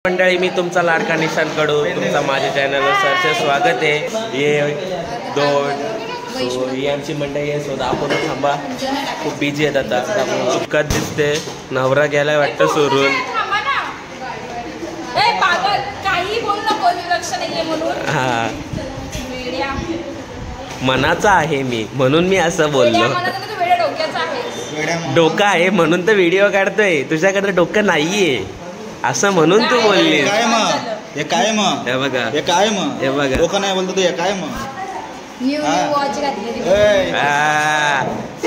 मंडळी, मी तुमचा लाडका निशांत कडू, तुमचा माझ्या चॅनलवर सरचे स्वागत आहे. ये दोन ही आमची मंडळी आहे. सो आपण थांबा, खूप बिझी आहेत आता. दुःखात दिसते, नवरा गेलाय वाटतं सोडून. हा, मनाचा आहे मी, म्हणून मी असं बोललो. डोकं आहे म्हणून तर व्हिडिओ काढतोय. तुझ्याकडे डोकं नाहीये असं म्हणून तू बोलली. काय मग हे काय मग हे बघा, हे काय मग हे बघा, डोकं नाही बोलतो हे काय मग.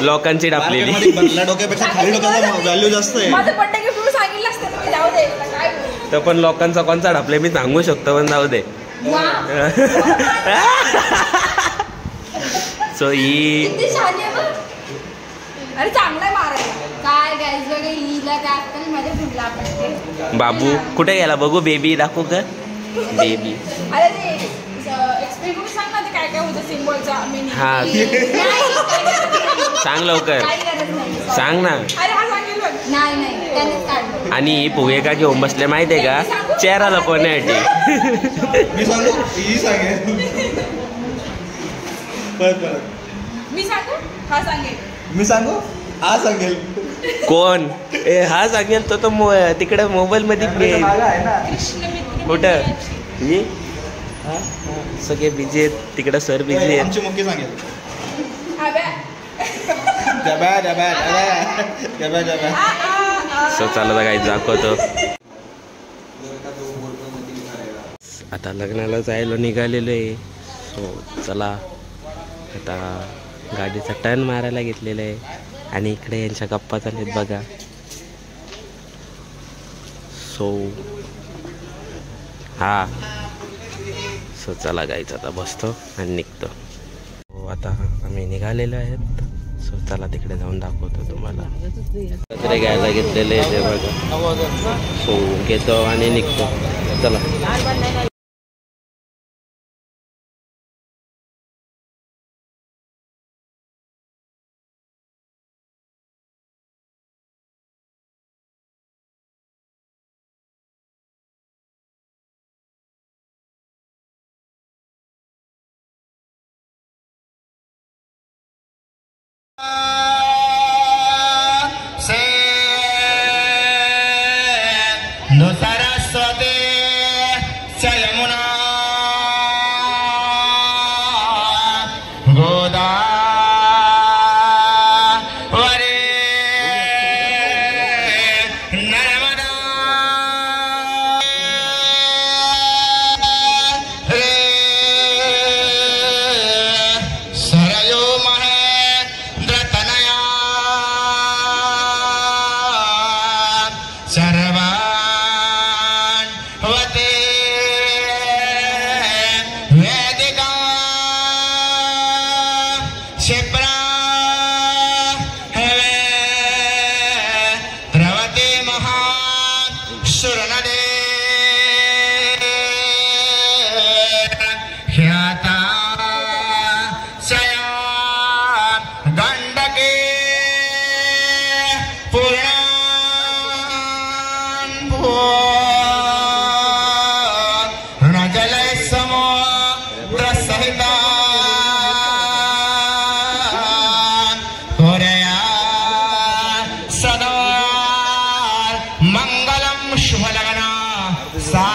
लोकांची डापलेली. डोक्यापेक्षा खाली डोक्याचा व्हॅल्यू जास्त आहे. तर पण लोकांचा कोणचा डापले मी सांगू शकतो, पण जाऊ दे. सो ही अरे चांगला मारायला काय गाईज बघा, हिला काय अक्कल मध्ये फुटला आपण. बाबू कुठे गेला बघू, बेबी दाखवू का बेबी. अरे ते एक्सपेरिमेंट सांग ना, ते काय काय होतं सिम्बॉलचा मीनिंग. हा, सांग लवकर, सांग ना. अरे हा सांगेल बघ. नाही नाही त्यानेच काढलं. आणि पोहे का घेऊन बसले माहितीये का, चेहरा लपवण्यासाठी. मी सांगू ही सांगेल परत. मी सांगू हा सांगेल. मी सांगू हा सांगेल. कोण हा सांगेल तो तिकडे मोबाईल मध्ये कुठं मी. सगळे बिझी आहेत तिकडे, सर बिझी आहेत. आमची मुख्य सांगेल. सो चालत काही दाखवतो. आता लग्नाला जायला निघालेलो आहे. सो चला आता गाडीचा टर्न मारायला घेतलेला आहे. आणि इकडे यांच्या गप्पा चालत बघा. सो हा, सो चला गायचं आता बसतो आणि निघतो. हो, आता आम्ही निघालेलो आहेत. सो चला तिकडे जाऊन दाखवतो तुम्हाला. कचरे घ्यायला घेतलेले ते बघा. सो घेतो आणि निघतो. चला. सरस्वती यमुना गोदा वरे नर्मदा रे सरयो महेंद्र तनया सर्वा वेदिका क्षिप्रा द्रवती महा सुरनदे ख्याता सया गंडके पूर्ण जलय समुद्र सहित कोरया सदा मंगलम शुभ लगना सा